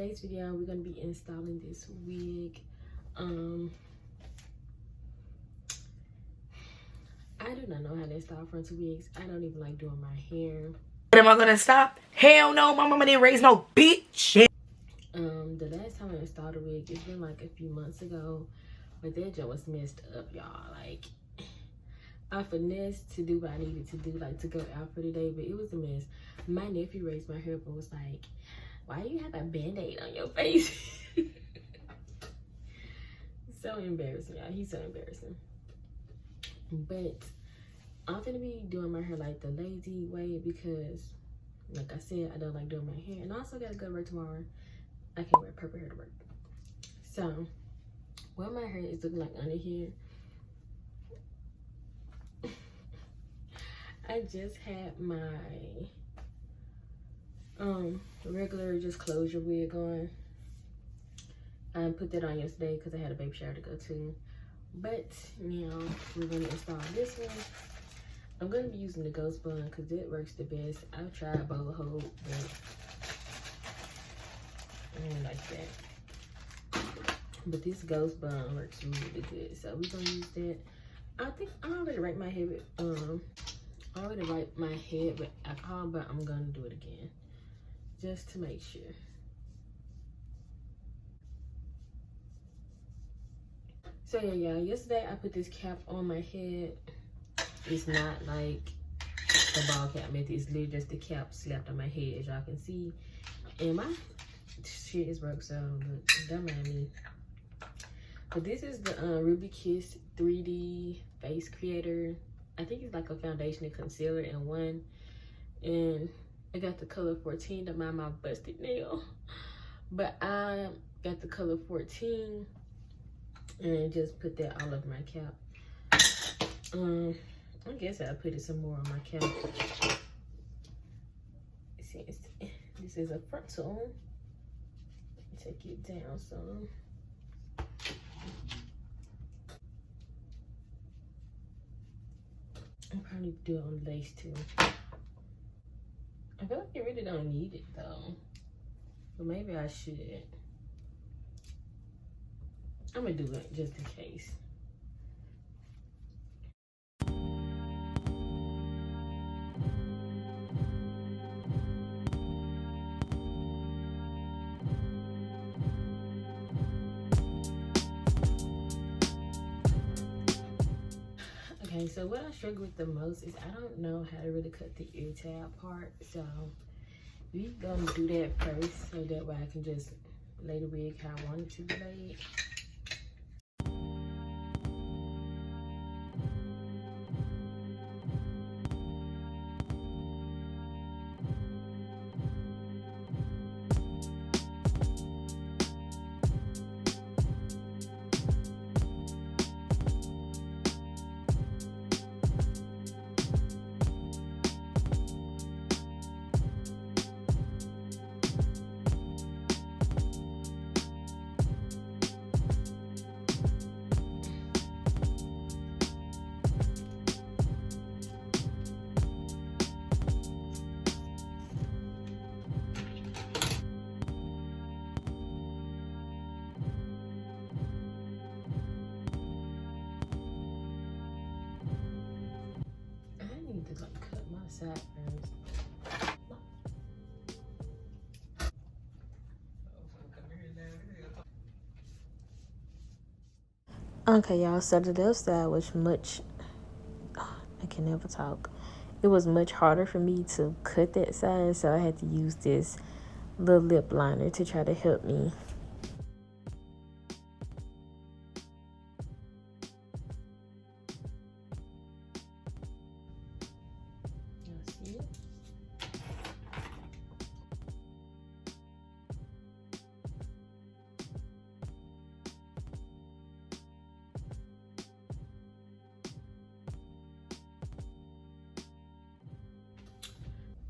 today's video, we're gonna be installing this wig. I do not know how to install frontal wigs. I don't even like doing my hair. But am I gonna stop? Hell no, my mama didn't raise no bitch. The last time I installed a wig, it's been like a few months ago, but that joint was messed up, y'all. Like, I finessed to do what I needed to do, like to go out for the day, but it was a mess. My nephew raised my hair up and was like, why do you have a band-aid on your face? So embarrassing, y'all. He's so embarrassing. But I'm gonna be doing my hair like the lazy way because, like I said, I don't like doing my hair. And I also gotta go to work tomorrow. I can't wear purple hair to work. So, what my hair is looking like under here, I just had my regular just closure wig on. I put that on yesterday because I had a baby shower to go to. But now we're gonna install this one. I'm gonna be using the ghost bun because it works the best. I've tried bowl hold, but I don't like that. But this ghost bun works really good. So we're gonna use that. I think I already wiped my head with alcohol, but I'm gonna do it again just to make sure. So yeah, y'all, yesterday I put this cap on my head. It's not like a ball cap method. It's literally just the cap slapped on my head, as y'all can see. And my shit is broke, so look, don't mind me. But this is the Ruby Kiss 3D Face Creator. I think it's like a foundation and concealer in one. And I got the color 14 to mind my busted nail. But I got the color 14 and just put that all over my cap. I guess I'll put it some more on my cap. Since this is a frontal, take it down some. I probably do it on lace too. I feel like you really don't need it though, but maybe I should. I'm gonna do it just in case. Okay, so what I struggle with the most is I don't know how to really cut the ear tab part. So we gonna do that first so that way I can just lay the wig how I want it to be laid. To like cut my side first. Okay, y'all, so the left side was much, I can never talk. It was much harder for me to cut that side, so I had to use this little lip liner to try to help me.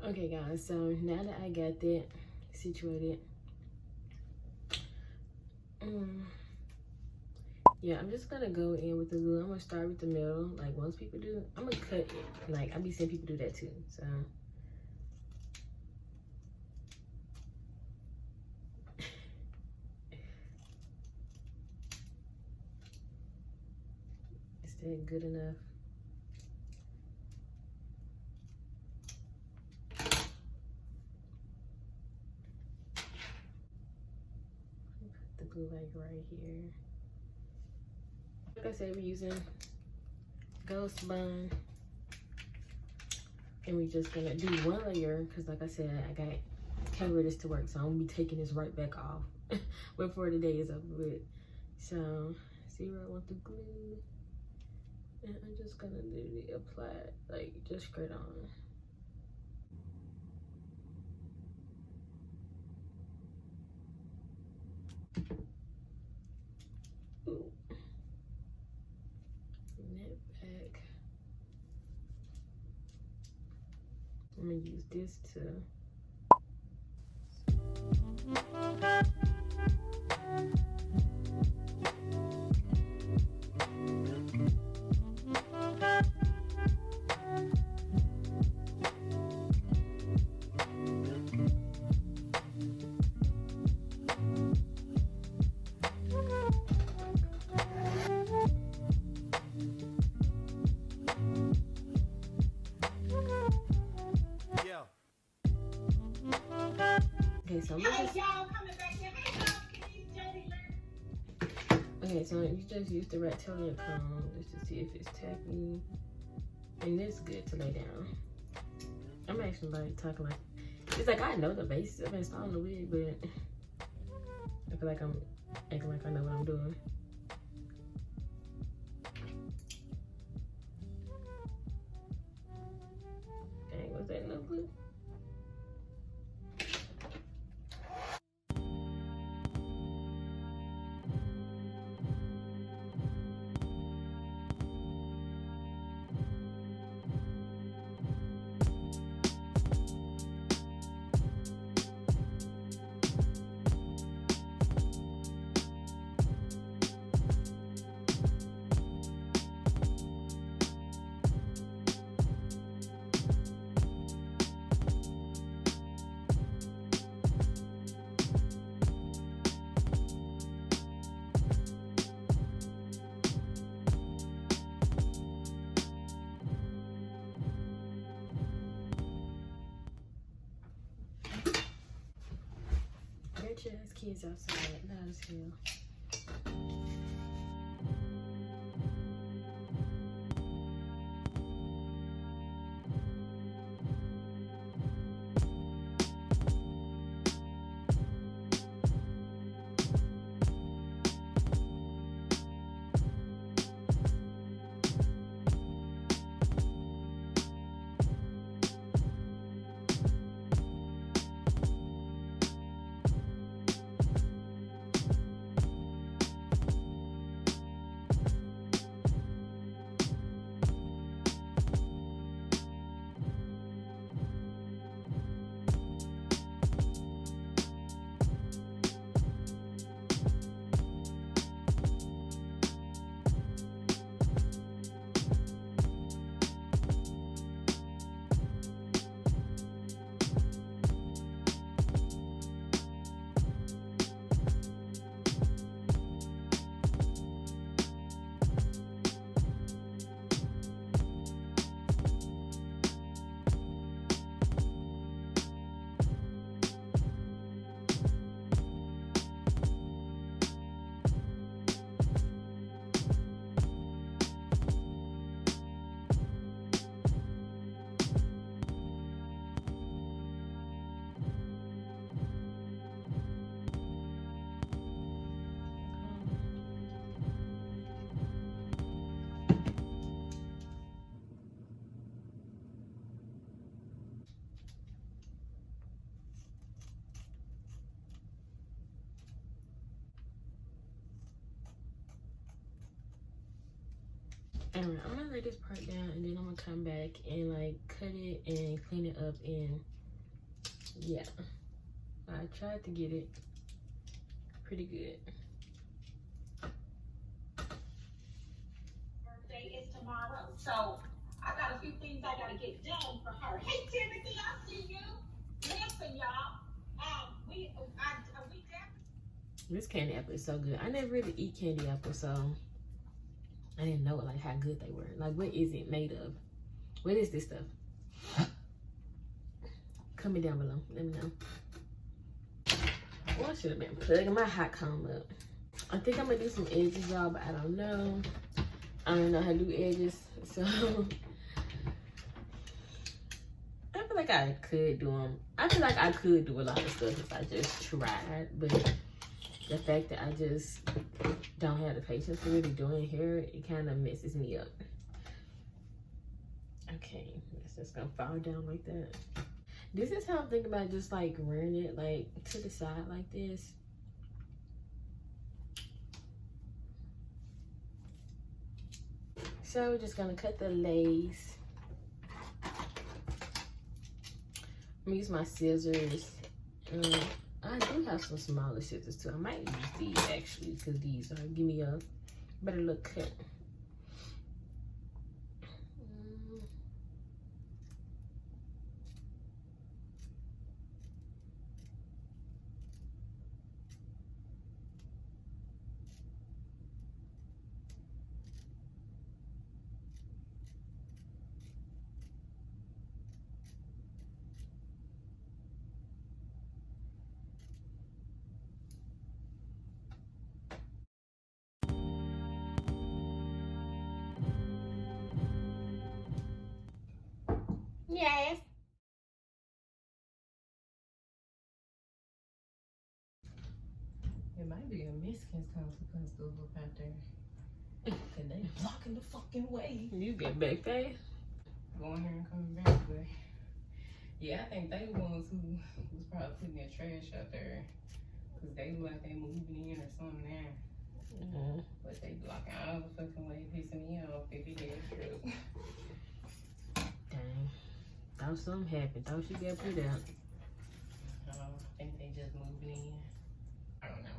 Okay guys, so now that I got that situated, yeah, I'm just gonna go in with the glue. I'm gonna start with the middle, like most people do. I'm gonna cut it, like I be seeing people do that too. So that good enough? Put the glue like right here. Like I said, we're using Ghost Bond. And we're just gonna do one layer because like I said, can't wear this to work, so I'm gonna be taking this right back off before the day is over with. So see where I want the glue, and I'm just gonna literally apply it like just straight on. Ooh. Bring that back. I'm gonna use this to okay, so you just use the rectangular comb just to see if it's tacky, and it's good to lay down. I'm actually like talking like it's like I know the basics of installing the wig, but I feel like I'm acting like I know what I'm doing. Dang, was that enough glue? There's kids outside, not as hell. Alright, I'm gonna lay this part down and then I'm gonna come back and like cut it and clean it up, and yeah, I tried to get it pretty good. Birthday is tomorrow, so I got a few things I gotta get done for her. Hey Timothy, I see you. Listen, y'all. This candy apple is so good. I never really eat candy apple, so I didn't know like how good they were. Like, what is it made of? What is this stuff? Comment down below. Let me know. Well, I should have been plugging my hot comb up. I think I'm gonna do some edges, y'all, but I don't know. I don't know how to do edges, so I feel like I could do them. I feel like I could do a lot of stuff if I just tried, but the fact that I just don't have the patience for really doing hair, it kind of messes me up. Okay, it's just gonna fall down like that. This is how I'm thinking about just like wearing it like to the side like this. So we're just gonna cut the lace. I'm gonna use my scissors. I do have some smaller scissors too. I might use these actually because these give me a better look cut. Yes. It might be a Mexicans constable out there. And they blocking the fucking way. You get back there. Going here and coming back, but yeah, I think they the ones who was probably putting their trash out there. Cause they look like they moving in or something now. But they blocking all the fucking way, pissing me off. If it is true. Dang. Thought something happened. Thought she got put out. I think they just moving in. I don't know.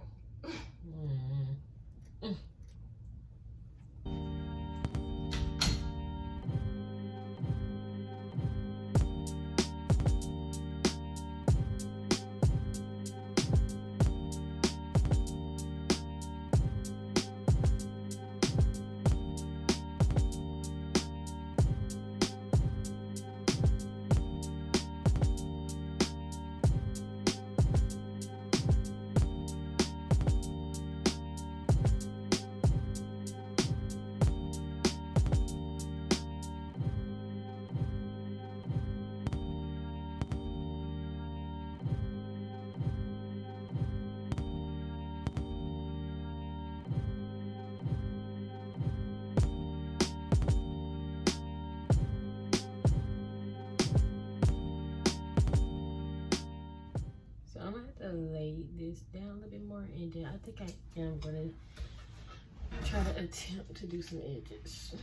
So I'm gonna have to lay this down a little bit more, and then I think I am gonna try to attempt to do some edges.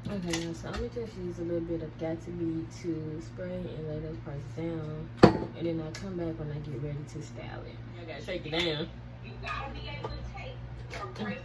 Okay, so I'm gonna just use a little bit of Got to Be to spray and lay those parts down, and then I'll come back when I get ready to style it. I gotta shake it down. You gotta be able to take your braces